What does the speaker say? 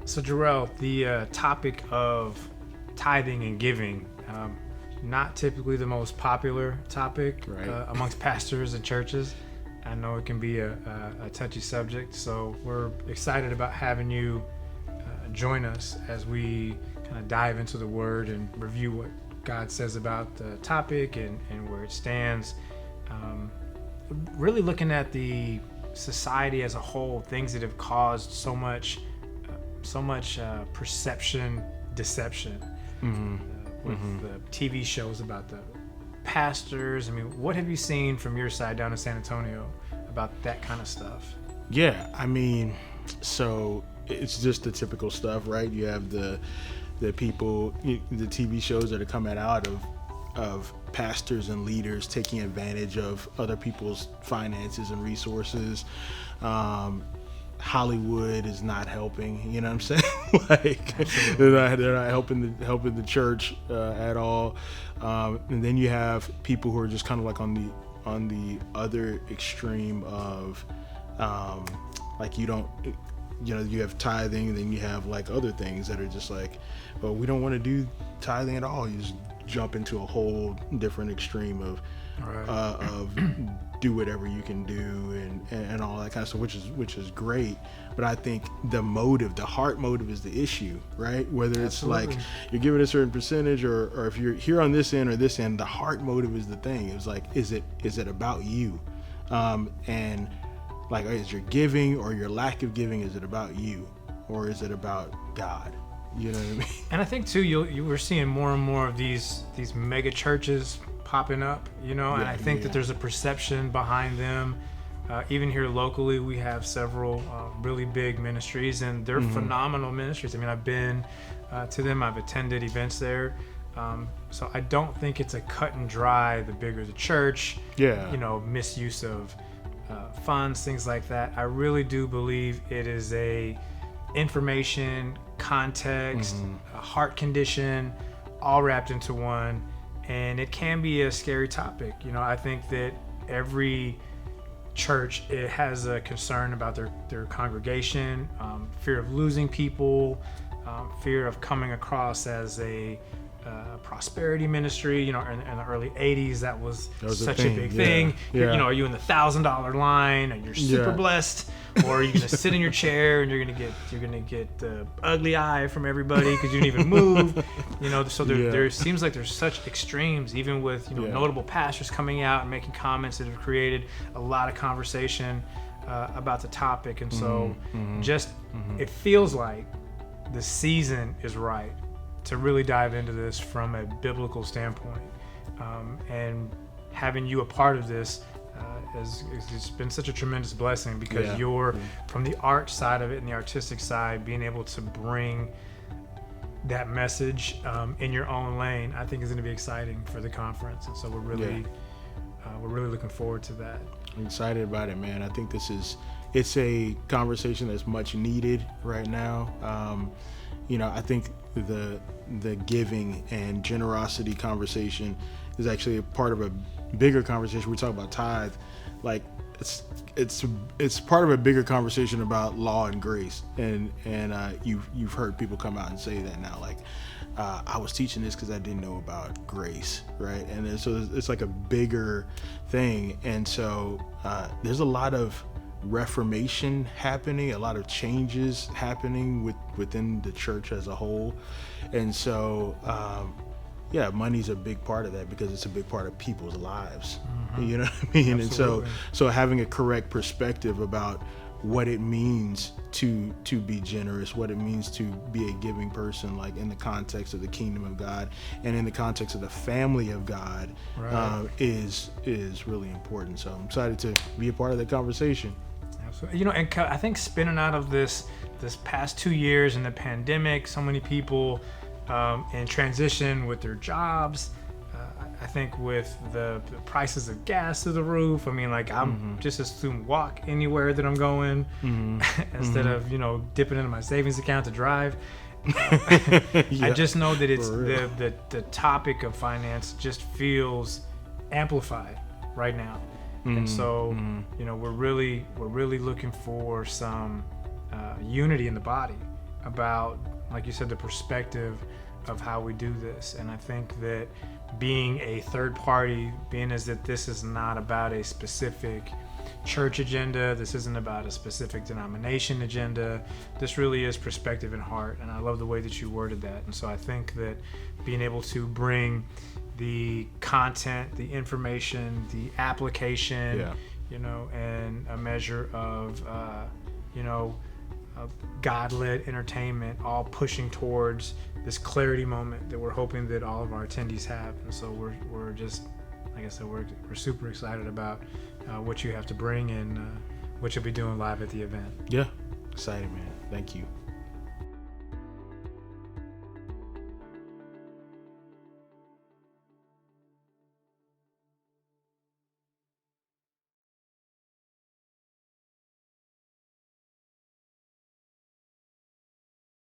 So Jarrell, the topic of tithing and giving, not typically the most popular topic Right. Amongst pastors and churches. I know it can be a touchy subject, so we're excited about having you join us as we kind of dive into the Word and review what God says about the topic and where it stands. Really looking at the society as a whole, things that have caused so much perception deception with the TV shows about the pastors. I mean, what have you seen from your side down in San Antonio about that kind of stuff? Yeah, I mean, so it's just the typical stuff, right? You have the people, the TV shows that are coming out of pastors and leaders taking advantage of other people's finances and resources. Hollywood is not helping, you know what I'm saying? Like they're not helping the church at all. And then you have people who are just kind of like on the other extreme of like you have tithing, and then you have like other things that are just like, well, we don't want to do tithing at all. You just jump into a whole different extreme of do whatever you can do and all that kind of stuff, which is great. But I think the heart motive is the issue, right? Whether it's like you're giving a certain percentage or if you're here on this end or this end, the heart motive is the thing. It's like, is it about you? And like, is your giving or your lack of giving, is it about you or is it about God? You know what I mean? And I think too, you were seeing more and more of these mega churches popping up, and I think that there's a perception behind them. Even here locally, we have several really big ministries, and they're phenomenal ministries. I mean, I've been to them, I've attended events there. So I don't think it's a cut and dry, the bigger the church, misuse of funds, things like that. I really do believe it is a information, context, a heart condition, all wrapped into one. And it can be a scary topic. I think that every church, it has a concern about their congregation, fear of losing people, fear of coming across as a prosperity ministry. In the early 80s, that was such a big thing. Yeah. Are you in the $1,000 line and you're super blessed, or are you going to sit in your chair and you're going to get the ugly eye from everybody because you didn't even move? So there seems like there's such extremes, even with notable pastors coming out and making comments that have created a lot of conversation about the topic. And so it feels like the season is right to really dive into this from a biblical standpoint, and having you a part of this it's been such a tremendous blessing, because you're from the art side of it and the artistic side, being able to bring that message in your own lane, I think is going to be exciting for the conference. And so we're really looking forward to that. I'm excited about it, man. I think it's a conversation that's much needed right now. I think the giving and generosity conversation is actually a part of a bigger conversation. We talk about tithe, like it's part of a bigger conversation about law and grace. And you've heard people come out and say that now, like, I was teaching this because I didn't know about grace, right? And so it's like a bigger thing. And so there's a lot of reformation happening, a lot of changes happening within the church as a whole. And so money's a big part of that, because it's a big part of people's lives. You know what I mean? Absolutely. And so having a correct perspective about what it means to be generous, what it means to be a giving person, like in the context of the kingdom of God and in the context of the family of God, is really important. So I'm excited to be a part of that conversation. Absolutely. And I think spinning out of this past 2 years in the pandemic, so many people in transition with their jobs. I think with the prices of gas through the roof, I mean, like, I'm just assume walk anywhere that I'm going instead of, dipping into my savings account to drive. I just know that it's the topic of finance just feels amplified right now. And so, we're really looking for some unity in the body. about, like you said, the perspective of how we do this. And I think that being a third party, being as that this is not about a specific church agenda, this isn't about a specific denomination agenda, this really is perspective and heart. And I love the way that you worded that. And so I think that being able to bring the content, the information, the application, and a measure of God-led entertainment, all pushing towards this clarity moment that we're hoping that all of our attendees have. And so we're just, like I said, we're super excited about what you have to bring and what you'll be doing live at the event. Yeah, excited, man. Thank you.